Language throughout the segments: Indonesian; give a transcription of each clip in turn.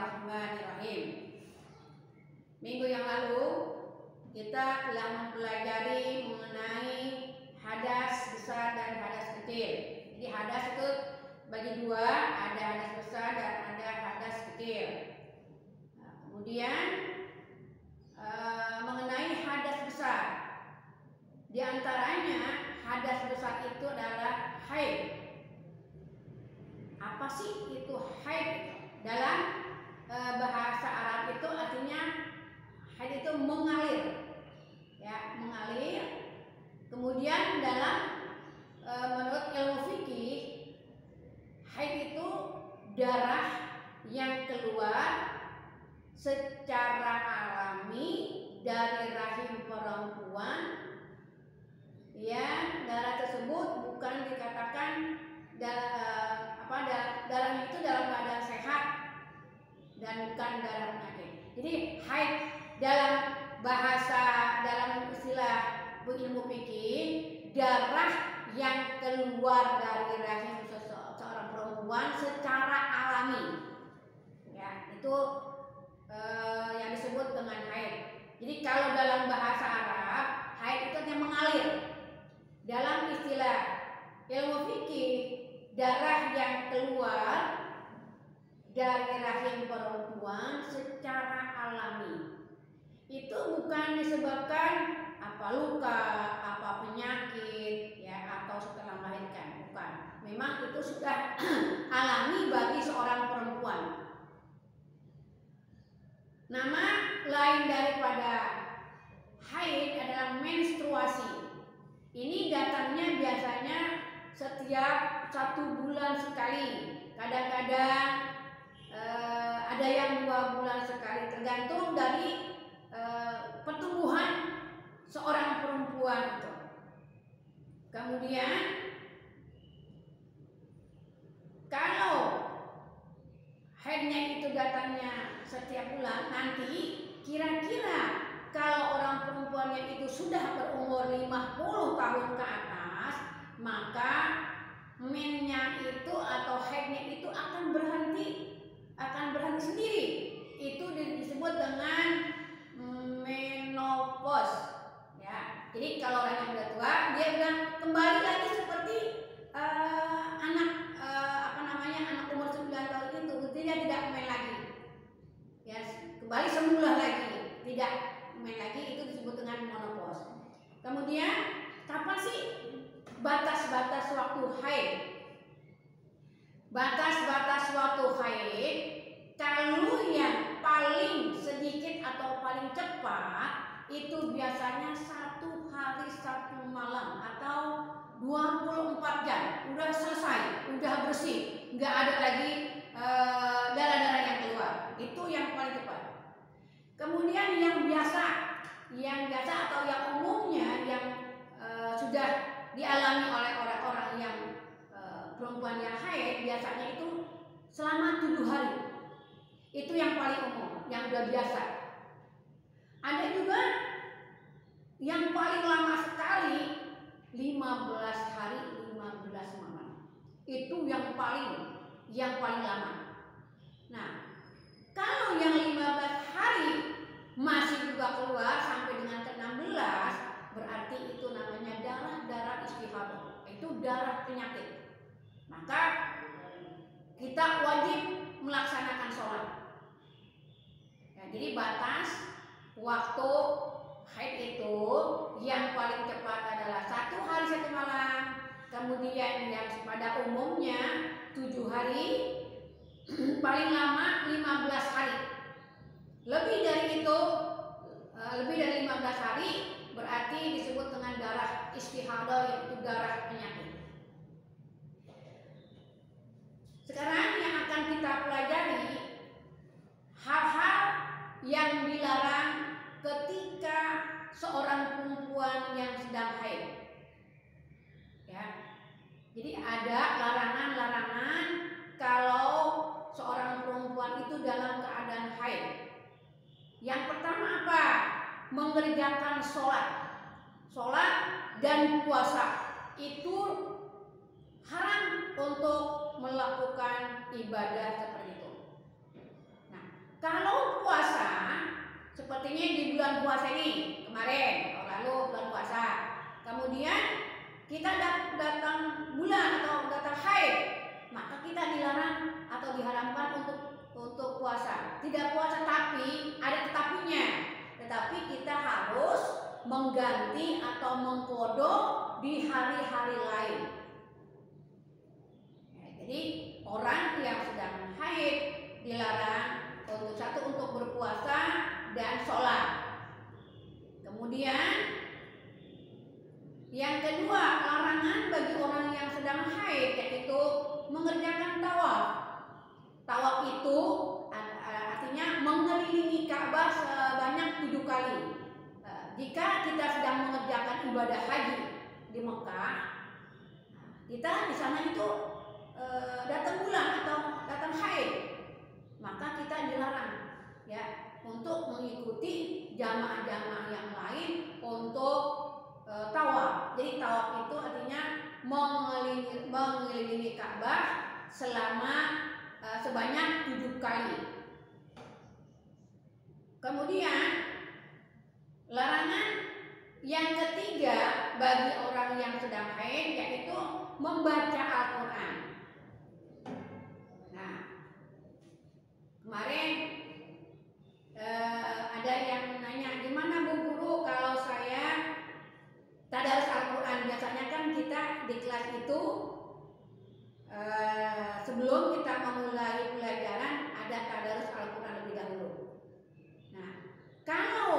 Bismillahirrahmanirrahim. Minggu yang lalu kita telah mempelajari mengenai hadas besar dan hadas kecil. Jadi hadas itu bagi dua, ada hadas besar dan ada hadas kecil. Nah, kemudian mengenai hadas besar, di antaranya hadas besar itu adalah haid. Apa sih itu haid? Dalam bahasa Arab itu artinya haid itu mengalir, ya, mengalir. Kemudian dalam menurut ilmu fikih, haid itu darah yang keluar secara alami dari rahim perempuan, ya, darah tersebut bukan dikatakan darahnya itu dalam keadaan sehat dan bukan darah penyakit. Jadi haid dalam istilah ilmu fikih, darah yang keluar dari rahim seorang perempuan secara alami, ya, itu yang disebut dengan haid. Jadi kalau dalam bahasa Arab, haid itu yang mengalir. Dalam istilah ilmu fikih, darah yang keluar dari rahim perempuan secara alami itu bukan disebabkan apa luka, apa penyakit, ya, atau setelah melahirkan, bukan. Memang itu sudah alami bagi seorang perempuan. Nama lain daripada haid adalah menstruasi. Ini datangnya biasanya setiap 1 bulan sekali. Kadang-kadang ada yang 2 bulan sekali, tergantung dari pertumbuhan seorang perempuan itu. Kemudian kalau haidnya itu datangnya setiap bulan, nanti kira-kira kalau orang perempuannya itu sudah berumur 50 tahun ke atas, maka mennya itu atau haidnya itu akan berhenti sendiri. Itu disebut dengan menopause, ya. Jadi kalau orang yang udah tua, dia udah kembali lagi seperti anak umur 9 tahun itu, dia tidak main lagi, ya, kembali semula lagi, tidak main lagi. Itu disebut dengan menopause. Kemudian kapan sih batas-batas waktu haid? Batas-batas waktu haid, kalau yang paling sedikit atau paling cepat itu biasanya 1 hari 1 malam atau 24 jam udah selesai, udah bersih, nggak ada lagi darah-darah yang keluar. Itu yang paling cepat. Kemudian yang biasa atau yang umumnya yang sudah dialami oleh orang-orang yang perempuan yang haid, biasanya itu selama 7 hari. Itu yang paling umum, yang udah biasa. Ada juga yang paling lama sekali 15 hari 15 malam. Itu yang paling lama. Nah, kalau yang 15 hari masih juga keluar sampai dengan ke-16, berarti itu namanya darah istihadah. Itu darah penyakit. Maka kita wajib melaksanakan sholat. Ya, jadi batas waktu haid itu yang paling cepat adalah 1 hari 1 malam. Kemudian yang pada umumnya 7 hari, paling lama 15 hari. Lebih dari 15 hari berarti disebut dengan darah istihadah, yaitu darah penyakit. Sekarang yang akan kita pelajari hal-hal yang dilarang ketika seorang perempuan yang sedang haid. Ya. Jadi ada larangan-larangan kalau seorang perempuan itu dalam keadaan haid. Yang pertama apa? Mengerjakan sholat dan puasa. Itu haram untuk melakukan ibadah seperti itu. Nah, bulan puasa ini kemarin, tahun lalu bulan puasa. Kemudian kita datang bulan atau datang haid, maka kita dilarang atau diharamkan untuk puasa. Tidak puasa, tapi ada tetapinya. Tetapi kita harus mengganti atau mengkodok di hari-hari lain. Ya, jadi orang yang sedang haid dilarang untuk berpuasa dan sholat. Kemudian yang kedua, larangan bagi orang yang sedang haid yaitu mengerjakan tawaf. Tawaf itu artinya mengelilingi Ka'bah sebanyak 7 kali. Jika kita sedang mengerjakan ibadah haji di Mekah, kita di sana itu datang bulan atau datang haid, maka kita dilarang ya untuk mengikuti jamaah-jamaah yang lain untuk tawaf. Jadi tawaf itu artinya mengelilingi Ka'bah selama sebanyak 7 kali. Kemudian larangan yang ketiga bagi orang yang sedang haid yaitu membaca Al-Quran. Nah, kemarin ada yang nanya, gimana Bu Guru kalau saya tadarus Al-Quran? Biasanya kan kita di kelas itu sebelum kita memulai pelajaran ada tadarus Al-Quran lebih dahulu. Nah, kalau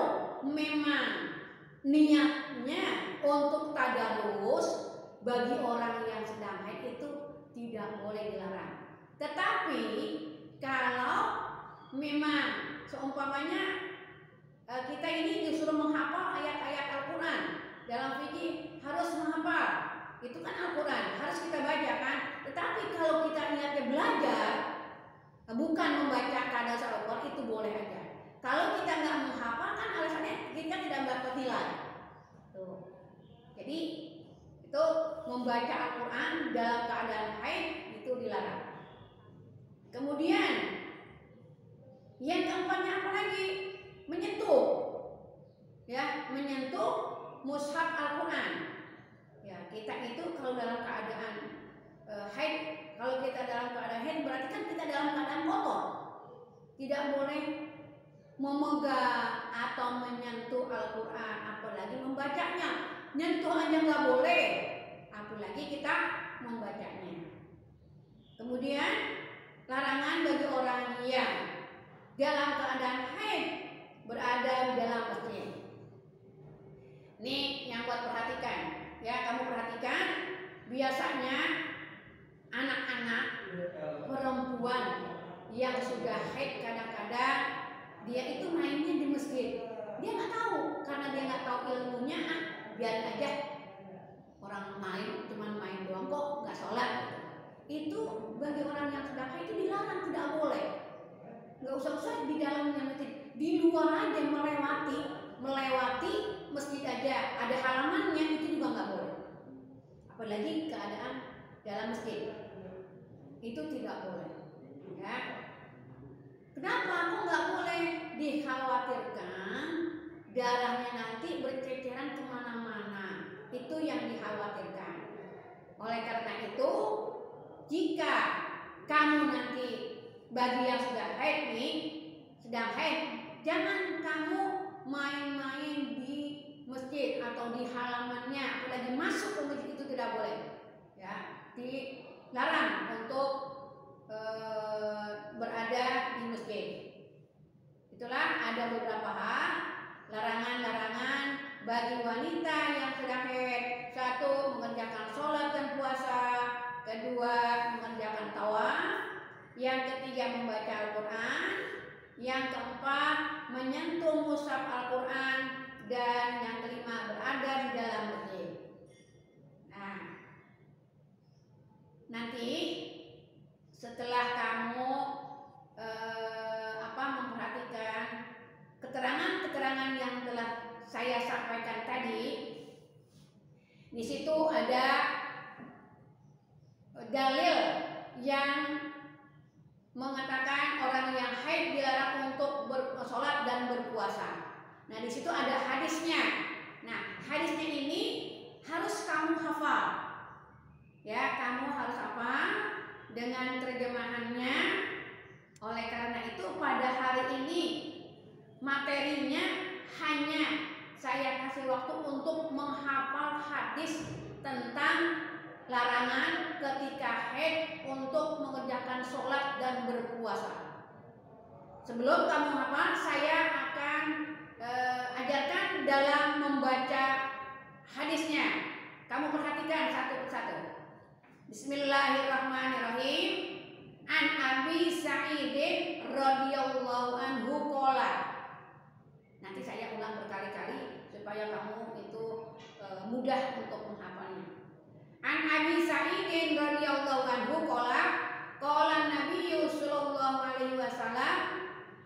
memang niatnya untuk tadarus bagi orang yang sedang haid itu tidak boleh dilarang. Tetapi kalau memang seumpamanya kita ini disuruh menghafal ayat-ayat Al-Quran, dalam fikih harus menghafal, itu kan Al-Quran harus kita baca kan. Tetapi kalau kita niatnya belajar, bukan membaca tadarus Al-Quran, itu boleh aja. Kalau kita nggak menghafal kan alasannya kita tidak dapat nilai. Tuh. Jadi itu membaca Al-Quran dalam keadaan haid itu dilarang. Kemudian yang keempatnya apa lagi? Menyentuh, ya, menyentuh mushaf Al-Quran. Ya, kita itu kalau dalam keadaan haid, kalau kita dalam keadaan haid berarti kan kita dalam keadaan kotor. Tidak boleh memegang atau menyentuh Al-Quran, apalagi membacanya. Nyentuh aja nggak boleh, apalagi kita membacanya. Kemudian larangan bagi orang yang dalam keadaan haid berada di dalam masjid. Ini yang buat perhatikan, ya, kamu perhatikan. Biasanya anak-anak perempuan yang sudah haid kadang-kadang dia itu mainnya di masjid. Dia nggak tahu, karena dia nggak tahu ilmunya, biarin aja orang main, cuman main doang kok, nggak sholat. Itu bagi orang yang sedang haid itu dilarang, tidak boleh. Nggak usah di dalamnya masjid, di luar aja melewati masjid aja, ada halamannya itu juga nggak boleh. Apalagi keadaan dalam masjid, itu tidak boleh. Ya. Kenapa? Kok nggak boleh? Dikhawatirkan darahnya nanti berceceran kemana-mana. Itu yang dikhawatirkan. Oleh karena itu, jika kamu nanti bagi yang sudah haid nih, sedang haid, jangan kamu main-main di masjid atau di halamannya, apalagi masuk ke masjid, itu tidak boleh. Ya, dilarang untuk berada di masjid. Itulah ada beberapa hal larangan-larangan bagi wanita yang sedang haid. 1, mengerjakan sholat dan puasa. 2, mengerjakan tawaf. Yang ketiga, membaca Al-Quran. Yang keempat, menyentuh mushaf Al-Quran. Dan yang kelima, berada di dalam masjid. Nah, nanti setelah kamu memperhatikan keterangan-keterangan yang telah saya sampaikan tadi, di situ ada dalil yang mengatakan orang yang haid dilarang untuk bersolat dan berpuasa. Nah, di hadisnya. Nah, hadisnya ini harus kamu hafal. Ya, kamu harus hafal dengan terjemahannya. Oleh karena itu pada hari ini materinya hanya saya kasih waktu untuk menghafal hadis tentang larangan ketika haid untuk mengerjakan sholat dan berpuasa. Sebelum kamu hafal, saya akan ajarkan dalam membaca hadisnya. Kamu perhatikan satu persatu. Bismillahirrahmanirrahim. An Abi Sa'idin radhiyallahu anhu qala. Nanti saya ulang berkali-kali supaya kamu itu mudah untuk menghafalnya. An Abi Sa'idin radhiyallahu anhu qala qala Nabi sallallahu alaihi wasallam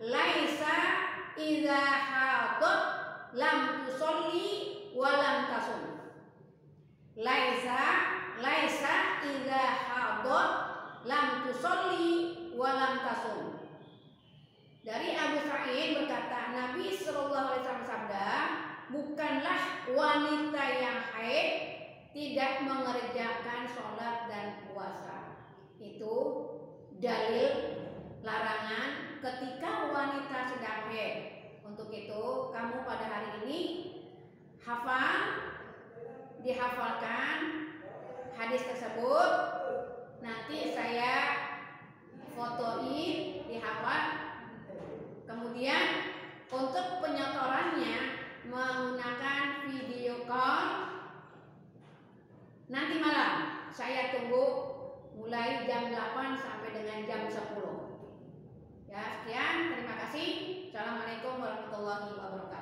laisa idza hadat lam tusolli wa lam tasum. Laisa idza hadat lam tusolli wa lam tasum. Dari Abu Sa'id berkata, Nabi sallallahu alaihi wasallam bersabda, bukanlah wanita yang haid tidak mengerjakan sholat dan puasa. Itu dalil larangan ketika wanita sedang haid. Untuk itu kamu pada hari ini dihafalkan hadis tersebut. Nanti saya fotoin, dihafal. Kemudian untuk penyetorannya menggunakan video call. Nanti malam saya tunggu mulai jam 8 sampai dengan jam 10. Ya, sekian, terima kasih. Assalamualaikum warahmatullahi wabarakatuh.